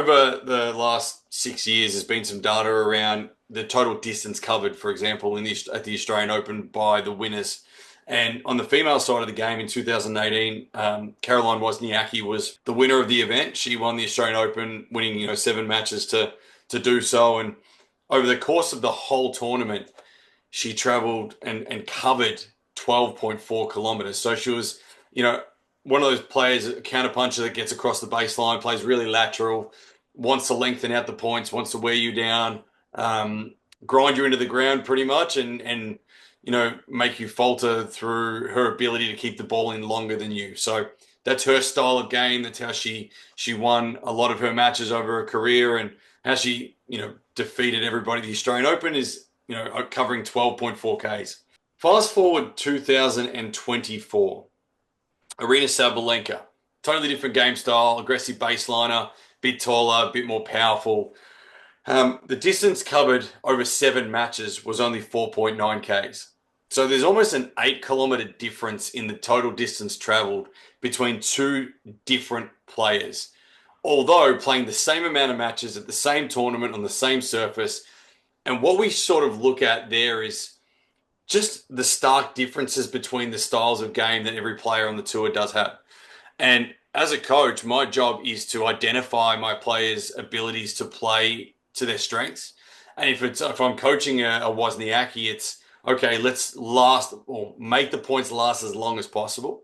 over the last 6 years, there's been some data around the total distance covered, for example, at the Australian Open by the winners. And on the female side of the game in 2018, Caroline Wozniacki was the winner of the event. She won the Australian Open, winning 7 matches to do so. And over the course of the whole tournament, she traveled and covered 12.4 kilometers. So she was, one of those players, a counterpuncher that gets across the baseline, plays really lateral, wants to lengthen out the points, wants to wear you down, grind you into the ground pretty much, and make you falter through her ability to keep the ball in longer than you. So that's her style of game. That's how she won a lot of her matches over her career, and how she defeated everybody. The Australian Open is covering 12.4 Ks. Fast forward 2024. Arena Sabalenka, totally different game style, aggressive baseliner, bit taller, a bit more powerful. The distance covered over 7 matches was only 4.9 Ks. So there's almost an 8 kilometer difference in the total distance traveled between two different players. Although playing the same amount of matches at the same tournament on the same surface. And what we sort of look at there is just the stark differences between the styles of game that every player on the tour does have. And as a coach, my job is to identify my players' abilities to play to their strengths. And if I'm coaching a Wozniacki, it's okay, let's last or make the points last as long as possible.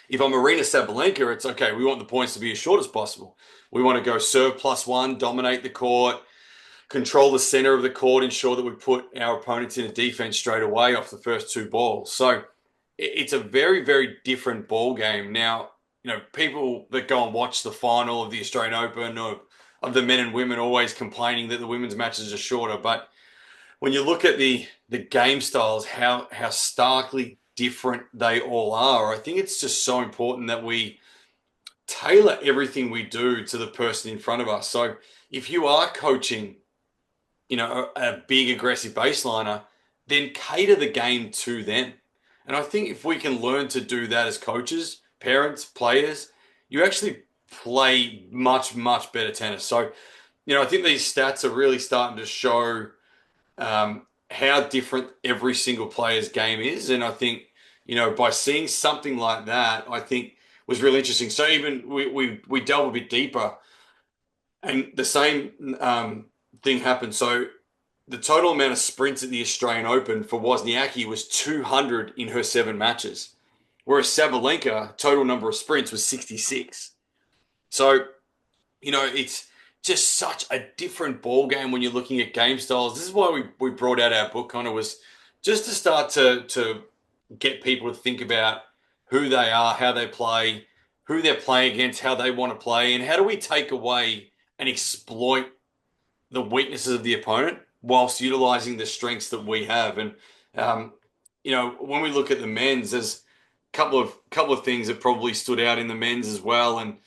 If I'm Arena Sabalenka, it's okay, we want the points to be as short as possible. We want to go serve +1, dominate the court, control the center of the court, ensure that we put our opponents in a defense straight away off the first 2 balls. So it's a very, very different ball game. Now, people that go and watch the final of the Australian Open or of the men and women always complaining that the women's matches are shorter. But when you look at the game styles, how starkly different they all are, I think it's just so important that we tailor everything we do to the person in front of us. So if you are coaching a big aggressive baseliner, then cater the game to them. And I think if we can learn to do that as coaches, parents, players, you actually play much, much better tennis. So, I think these stats are really starting to show how different every single player's game is. And I think, by seeing something like that, I think was really interesting. So even we delve a bit deeper, and the same thing happened. So the total amount of sprints at the Australian Open for Wozniacki was 200 in her 7 matches, whereas Sabalenka total number of sprints was 66. So, it's just such a different ball game when you're looking at game styles. This is why we brought out our book, Connor, was just to start to get people to think about who they are, how they play, who they're playing against, how they want to play, and how do we take away and exploit the weaknesses of the opponent whilst utilizing the strengths that we have. And when we look at the men's, there's a couple of things that probably stood out in the men's as well. And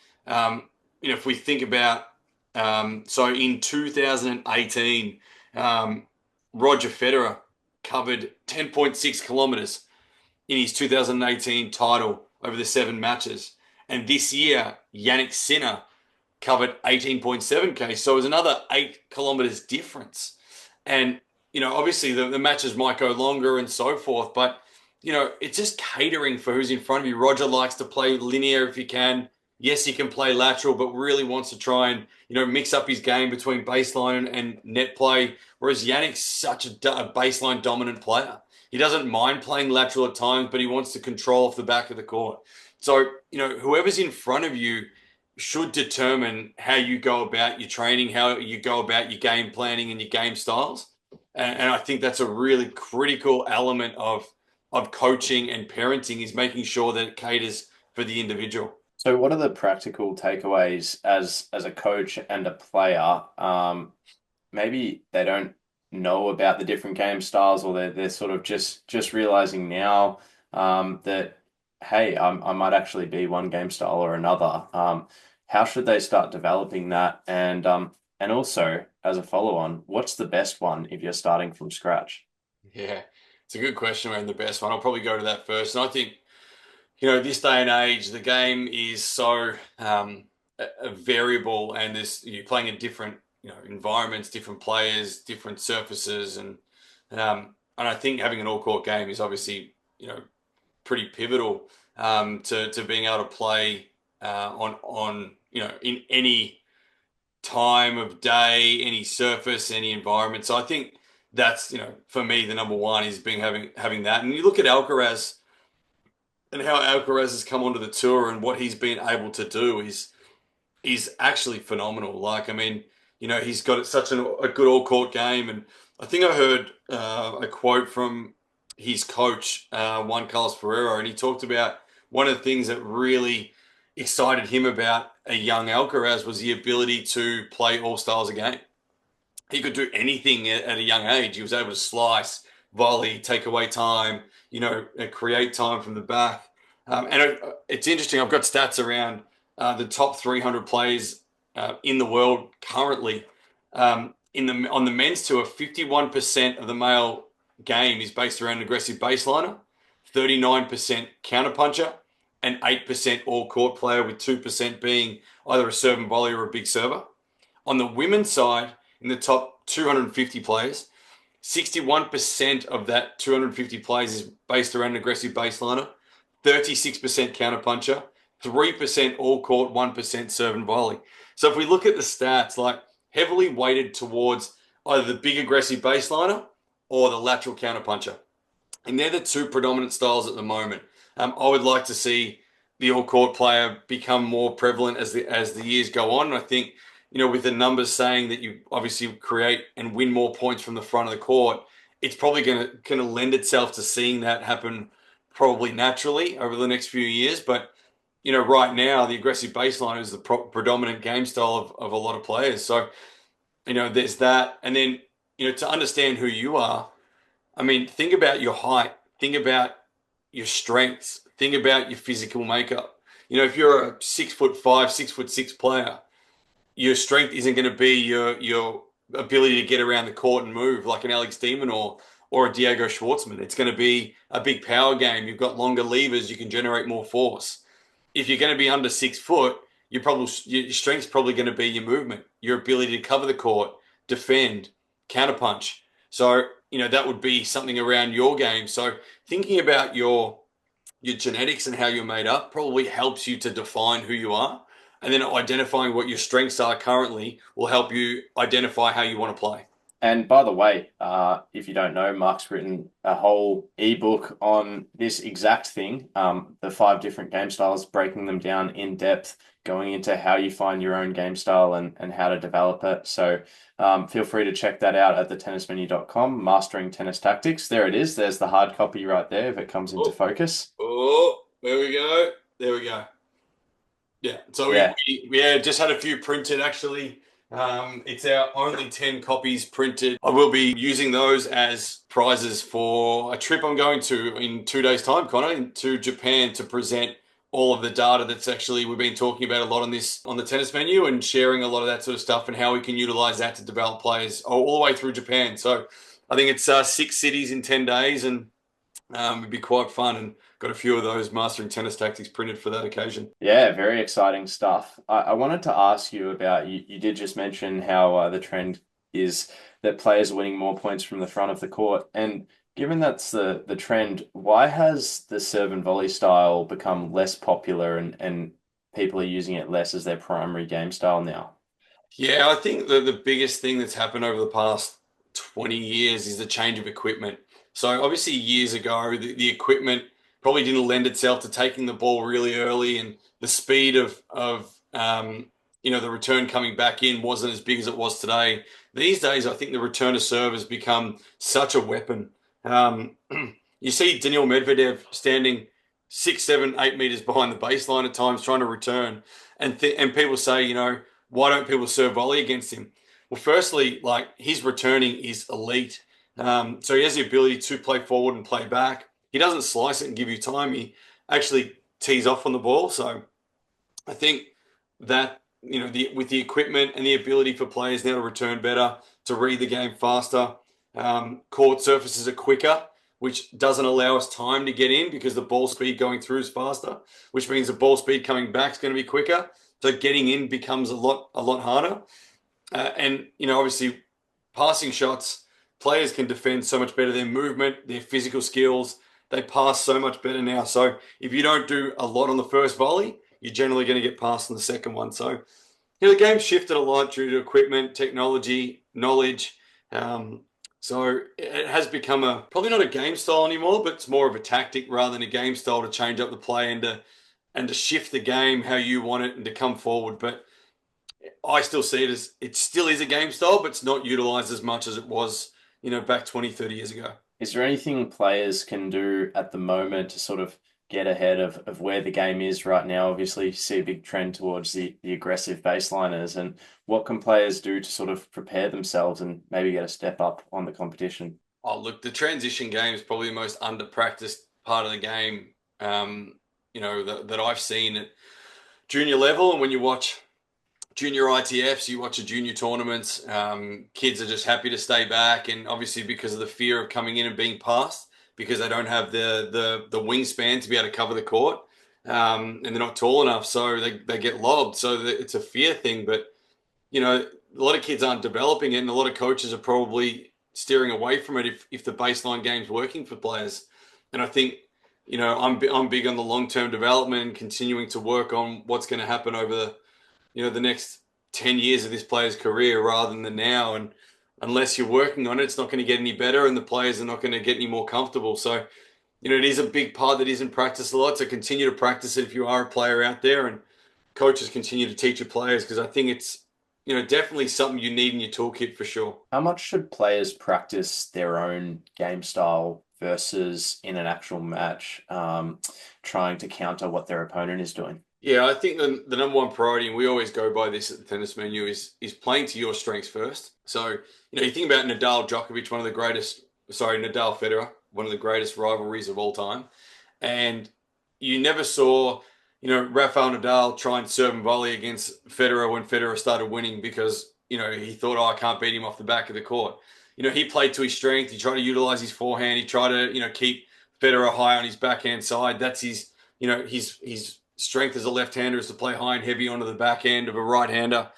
if we think about so in 2018, Roger Federer covered 10.6 kilometers in his 2018 title over the 7 matches, and this year Yannick Sinner covered 18.7 K. So it was another 8 kilometers difference. And, obviously the matches might go longer and so forth, but, it's just catering for who's in front of you. Roger likes to play linear if he can. Yes, he can play lateral, but really wants to try and, mix up his game between baseline and net play. Whereas Yannick's such a baseline dominant player. He doesn't mind playing lateral at times, but he wants to control off the back of the court. So, whoever's in front of you should determine how you go about your training, how you go about your game planning and your game styles. And I think that's a really critical element of coaching and parenting, is making sure that it caters for the individual. So what are the practical takeaways as a coach and a player? Maybe they don't know about the different game styles, or they're sort of just realizing now that, hey, I might actually be one game style or another. How should they start developing that? And also, as a follow-on, what's the best one if you're starting from scratch? Yeah, it's a good question around the best one. I'll probably go to that first. And I think, this day and age, the game is so a variable, and you're playing in different environments, different players, different surfaces, and I think having an all court game is obviously pretty pivotal to being able to play on in any time of day, any surface, any environment. So I think that's for me the number one is being having that. And you look at Alcaraz and how Alcaraz has come onto the tour and what he's been able to do is actually phenomenal. Like, I mean, he's got such a good all court game. And I think I heard a quote from his coach, Juan Carlos Ferrero, and he talked about one of the things that really excited him about a young Alcaraz was the ability to play all styles of game. He could do anything at a young age. He was able to slice, volley, take away time, create time from the back. And it's interesting. I've got stats around the top 300 players in the world currently. On the men's tour, 51% of the male game is based around an aggressive baseliner, 39% counterpuncher, and 8% all court player, with 2% being either a serve and volley or a big server. On the women's side, in the top 250 players, 61% of that 250 players is based around an aggressive baseliner, 36% counterpuncher, 3% all court, 1% serve and volley. So if we look at the stats, like heavily weighted towards either the big aggressive baseliner or the lateral counterpuncher. And they're the two predominant styles at the moment. I would like to see the all court player become more prevalent as the years go on. And I think, with the numbers saying that you obviously create and win more points from the front of the court, it's probably going to lend itself to seeing that happen probably naturally over the next few years. But, right now, the aggressive baseline is the predominant game style of a lot of players. So, there's that. And then, to understand who you are, I mean, think about your height, think about your strengths, think about your physical makeup. If you're a 6'5", 6'6" player, your strength isn't going to be your ability to get around the court and move like an Alex Demon or a Diego Schwartzman. It's going to be a big power game. You've got longer levers, you can generate more force. If you're going to be under 6 foot, your strength's probably going to be your movement, your ability to cover the court, defend, counterpunch. So, that would be something around your game. So thinking about your genetics and how you're made up probably helps you to define who you are. And then identifying what your strengths are currently will help you identify how you want to play. And by the way, if you don't know, Mark's written a whole ebook on this exact thing, the 5 different game styles, breaking them down in depth, going into how you find your own game style and how to develop it. So feel free to check that out at thetennismenu.com, Mastering Tennis Tactics. There it is. There's the hard copy right there if it comes into focus. Oh, there we go. There we go. Yeah. So we just had a few printed actually. It's our only 10 copies printed. I will be using those as prizes for a trip I'm going to in 2 days' time, Connor, to Japan to present all of the data that's actually we've been talking about a lot on the tennis menu and sharing a lot of that sort of stuff and how we can utilize that to develop players all the way through Japan. So I think it's 6 cities in 10 days and it'd be quite fun, and got a few of those Mastering Tennis Tactics printed for that occasion. Yeah, very exciting stuff. I wanted to ask you about, you did just mention how the trend is that players are winning more points from the front of the court. And given that's the trend, why has the serve and volley style become less popular and people are using it less as their primary game style now? Yeah, I think the biggest thing that's happened over the past 20 years is the change of equipment. So obviously years ago, the equipment probably didn't lend itself to taking the ball really early, and the speed of the return coming back in wasn't as big as it was today. These days, I think the return to serve has become such a weapon. You see Daniil Medvedev standing 6, 7, 8 meters behind the baseline at times trying to return, and people say, why don't people serve volley against him? Well, firstly, like his returning is elite. So he has the ability to play forward and play back. He doesn't slice it and give you time. He actually tees off on the ball. So I think that, with the equipment and the ability for players now to return better, to read the game faster, court surfaces are quicker, which doesn't allow us time to get in because the ball speed going through is faster, which means the ball speed coming back is going to be quicker. So getting in becomes a lot harder. And obviously, passing shots, players can defend so much better. Their movement, their physical skills, they pass so much better now. So if you don't do a lot on the first volley, you're generally going to get past on the second one. So the game's shifted a lot due to equipment, technology, knowledge. Um, so it has become probably not a game style anymore, but it's more of a tactic rather than a game style to change up the play and to shift the game how you want it and to come forward. But I still see it as it still is a game style, but it's not utilized as much as it was, back 20, 30 years ago. Is there anything players can do at the moment to sort of get ahead of where the game is right now? Obviously, you see a big trend towards the aggressive baseliners, and what can players do to sort of prepare themselves and maybe get a step up on the competition? Oh, look, the transition game is probably the most under practiced part of the game, that I've seen at junior level. And when you watch junior ITFs, you watch the junior tournaments, kids are just happy to stay back. And obviously, because of the fear of coming in and being passed, because they don't have the wingspan to be able to cover the court, and they're not tall enough, so they get lobbed. So it's a fear thing. But a lot of kids aren't developing it, and a lot of coaches are probably steering away from it if the baseline game's working for players. And I think, I'm big on the long term development and continuing to work on what's going to happen over the next 10 years of this player's career rather than the now. And unless you're working on it, it's not going to get any better, and the players are not going to get any more comfortable. So, it is a big part that isn't practiced a lot. So continue to practice it if you are a player out there, and coaches continue to teach your players, because I think it's, definitely something you need in your toolkit for sure. How much should players practice their own game style versus in an actual match, trying to counter what their opponent is doing? Yeah, I think the number one priority, and we always go by this at the tennis menu, is playing to your strengths first. So, you think about Nadal Djokovic, one of the greatest, sorry, Nadal Federer, one of the greatest rivalries of all time. And you never saw, Rafael Nadal try and serve and volley against Federer when Federer started winning because, he thought, oh, I can't beat him off the back of the court. He played to his strength. He tried to utilize his forehand. He tried to, keep Federer high on his backhand side. That's his strength as a left-hander is to play high and heavy onto the back end of a right-hander.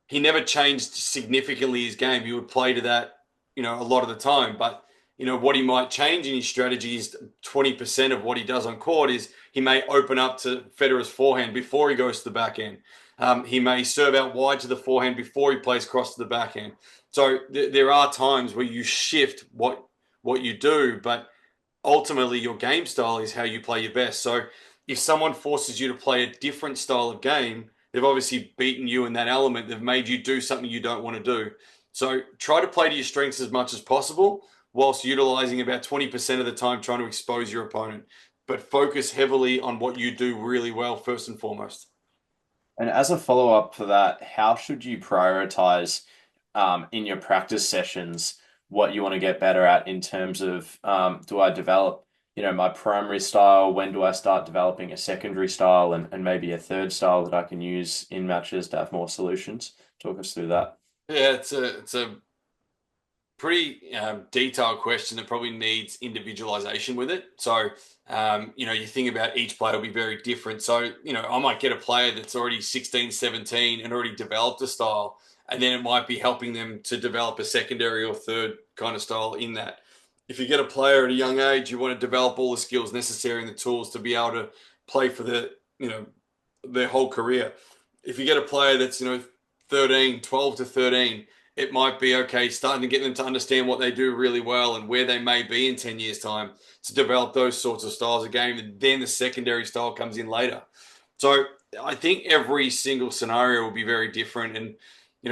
He never changed significantly his game. He would play to that, a lot of the time. But, what he might change in his strategy is 20% of what he does on court is he may open up to Federer's forehand before he goes to the back end. He may serve out wide to the forehand before he plays cross to the backhand. So there are times where you shift what you do, but ultimately your game style is how you play your best. So if someone forces you to play a different style of game, they've obviously beaten you in that element. They've made you do something you don't want to do. So try to play to your strengths as much as possible, whilst utilizing about 20% of the time trying to expose your opponent. But focus heavily on what you do really well, first and foremost. And as a follow-up for that, how should you prioritize in your practice sessions what you want to get better at in terms of do I develop, my primary style? When do I start developing a secondary style and maybe a third style that I can use in matches to have more solutions? Talk us through that. Yeah, it's a pretty detailed question that probably needs individualization with it. So, you think about each player will be very different. So, I might get a player that's already 16, 17 and already developed a style, and then it might be helping them to develop a secondary or third kind of style in that. If you get a player at a young age, you want to develop all the skills necessary and the tools to be able to play for their whole career. If you get a player that's, 13, 12 to 13, it might be okay starting to get them to understand what they do really well and where they may be in 10 years time to develop those sorts of styles of game, and then the secondary style comes in later. So I think every single scenario will be very different, and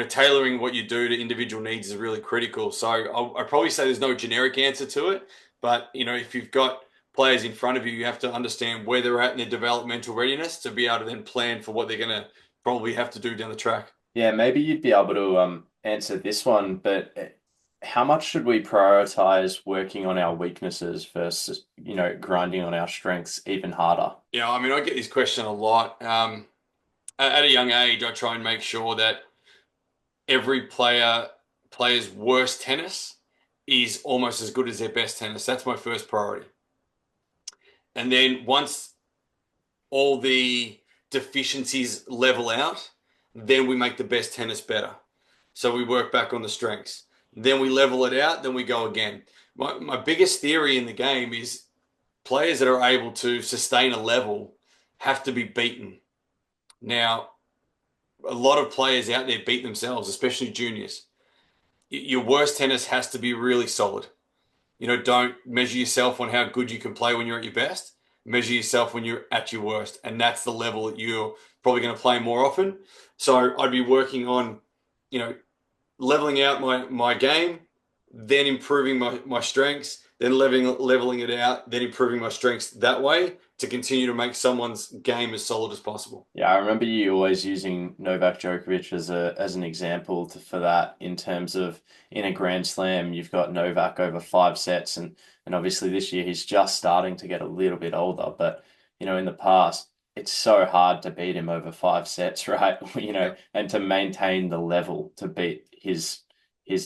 tailoring what you do to individual needs is really critical. So I'd probably say there's no generic answer to it, but if you've got players in front of you, you have to understand where they're at in their developmental readiness to be able to then plan for what they're going to probably have to do down the track. Yeah, maybe you'd be able to answer this one, but how much should we prioritize working on our weaknesses versus, grinding on our strengths even harder? Yeah, I mean, I get this question a lot. At a young age, I try and make sure that every player's worst tennis is almost as good as their best tennis. That's my first priority. And then once all the deficiencies level out, then we make the best tennis better. So we work back on the strengths. Then we level it out, then we go again. My biggest theory in the game is players that are able to sustain a level have to be beaten. Now, a lot of players out there beat themselves, especially juniors. Your worst tennis has to be really solid. Don't measure yourself on how good you can play when you're at your best. Measure yourself when you're at your worst. And that's the level that you're probably going to play more often. So I'd be working on, you know, leveling out my game, then improving my strengths, then leveling it out, then improving my strengths that way to continue to make someone's game as solid as possible. Yeah, I remember you always using Novak Djokovic as an example for that in terms of in a Grand Slam, you've got Novak over 5 sets, and obviously this year he's just starting to get a little bit older, but in the past it's so hard to beat him over 5 sets, right? Yeah. And to maintain the level to beat his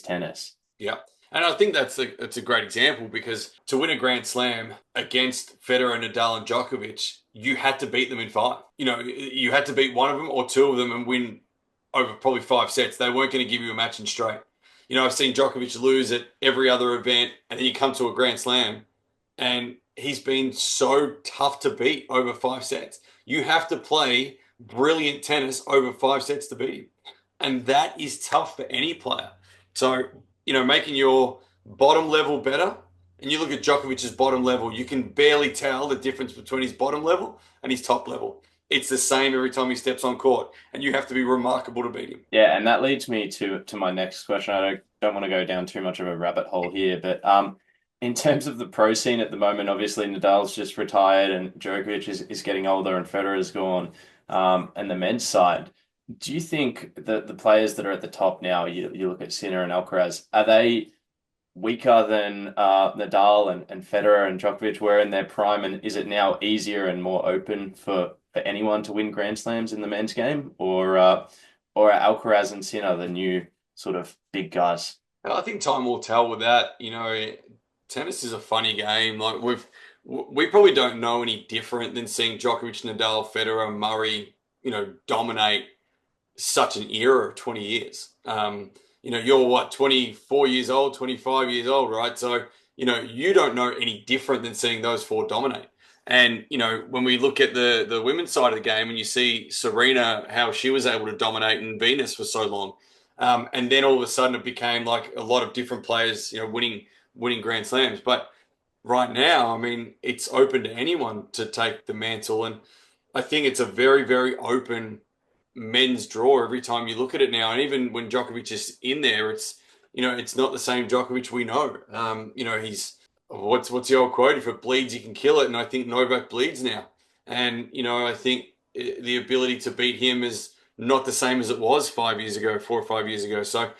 tennis. Yeah. And I think that's a great example because to win a Grand Slam against Federer, Nadal, and Djokovic, you had to beat them in five. You had to beat one of them or two of them and win over probably 5 sets. They weren't going to give you a match in straight. I've seen Djokovic lose at every other event, and then you come to a Grand Slam, and he's been so tough to beat over 5 sets. You have to play brilliant tennis over 5 sets to beat him. And that is tough for any player. So, making your bottom level better, and you look at Djokovic's bottom level, you can barely tell the difference between his bottom level and his top level. It's the same every time he steps on court, and you have to be remarkable to beat him. Yeah, and that leads me to my next question. I don't want to go down too much of a rabbit hole here, but in terms of the pro scene at the moment, obviously Nadal's just retired and Djokovic is getting older and Federer's gone. And the men's side, do you think that the players that are at the top now, you look at Sinner and Alcaraz, are they weaker than Nadal and Federer and Djokovic were in their prime? And is it now easier and more open for anyone to win Grand Slams in the men's game, or are Alcaraz and Sinner the new sort of big guys? I think time will tell with that. Tennis is a funny game. Like we probably don't know any different than seeing Djokovic, Nadal, Federer, Murray, dominate such an era of 20 years. You're what, 24 years old, 25 years old, right? So, you don't know any different than seeing those four dominate. And, when we look at the women's side of the game and you see Serena, how she was able to dominate in Venus for so long. And then all of a sudden it became like a lot of different players, winning Grand Slams. But right now, I mean, it's open to anyone to take the mantle. And I think it's a very, very open men's draw every time you look at it now. And even when Djokovic is in there, it's not the same Djokovic we know. He's what's the old quote? If it bleeds, you can kill it. And I think Novak bleeds now. And, I think the ability to beat him is not the same as it was 5 years ago, 4 or 5 years ago. So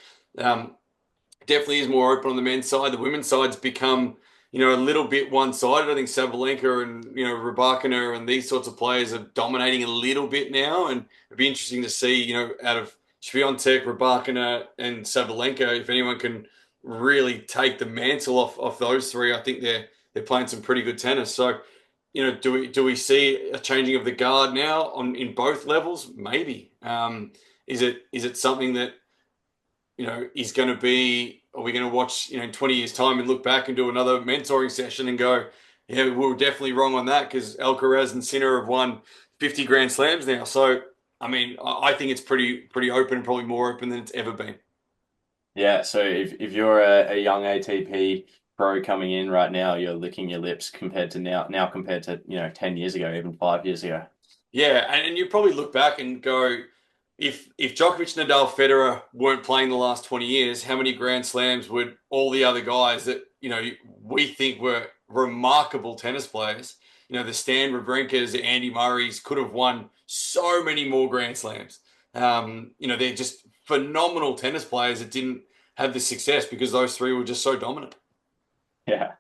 definitely is more open on the men's side. The women's side's become, a little bit one-sided. I think Sabalenka and, Rybakina and these sorts of players are dominating a little bit now. And it'd be interesting to see, out of Swiatek, Rybakina and Sabalenka, if anyone can really take the mantle off those three. I think they're playing some pretty good tennis. So, do we see a changing of the guard now in both levels? Maybe. Is it something that is going to be? Are we going to watch in 20 years' time and look back and do another mentoring session and go, yeah, we were definitely wrong on that because Alcaraz and Sinner have won 50 Grand Slams now. So, I mean, I think it's pretty open, probably more open than it's ever been. Yeah, so if you're a young ATP pro coming in right now, you're licking your lips compared to now compared to 10 years ago, even 5 years ago. Yeah, and you probably look back and go, if Djokovic, Nadal, Federer weren't playing the last 20 years, how many Grand Slams would all the other guys that we think were remarkable tennis players, the Stan Wawrinkas, the Andy Murrays, could have won so many more Grand Slams. They're just phenomenal tennis players that didn't have the success because those three were just so dominant. Yeah,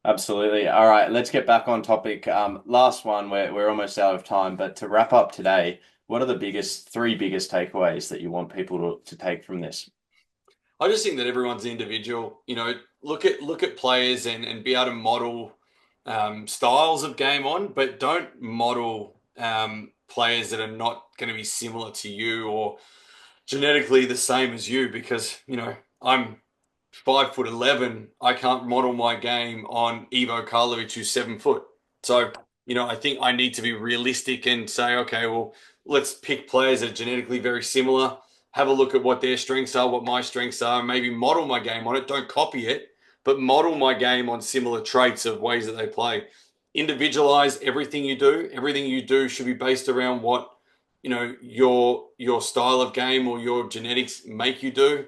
absolutely. All right, let's get back on topic. Last one, we're almost out of time, but to wrap up today, what are the three biggest takeaways that you want people to take from this? I just think that everyone's individual. Look at players and be able to model styles of game on, but don't model players that are not going to be similar to you or genetically the same as you because, I'm 5'11". I can't model my game on Ivo Karlovic, who's 7 foot. So, I think I need to be realistic and say, okay, well, let's pick players that are genetically very similar, have a look at what their strengths are, what my strengths are, and maybe model my game on it. Don't copy it, but model my game on similar traits of ways that they play. Individualize everything you do. Everything you do should be based around what, your style of game or your genetics make you do.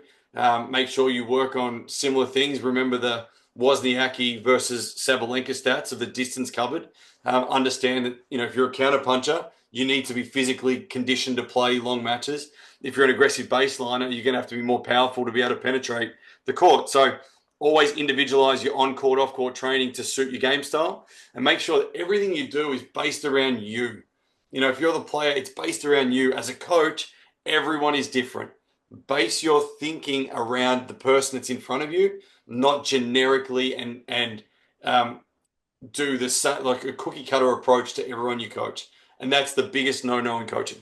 Make sure you work on similar things. Remember the Wozniacki versus Sabalenka stats of the distance covered. Understand that, if you're a counter puncher, you need to be physically conditioned to play long matches. If you're an aggressive baseliner, you're going to have to be more powerful to be able to penetrate the court. So always individualize your on-court, off-court training to suit your game style, and make sure that everything you do is based around you. If you're the player, it's based around you. As a coach, everyone is different. Base your thinking around the person that's in front of you, not generically and do the like a cookie cutter approach to everyone you coach. And that's the biggest no-no in coaching.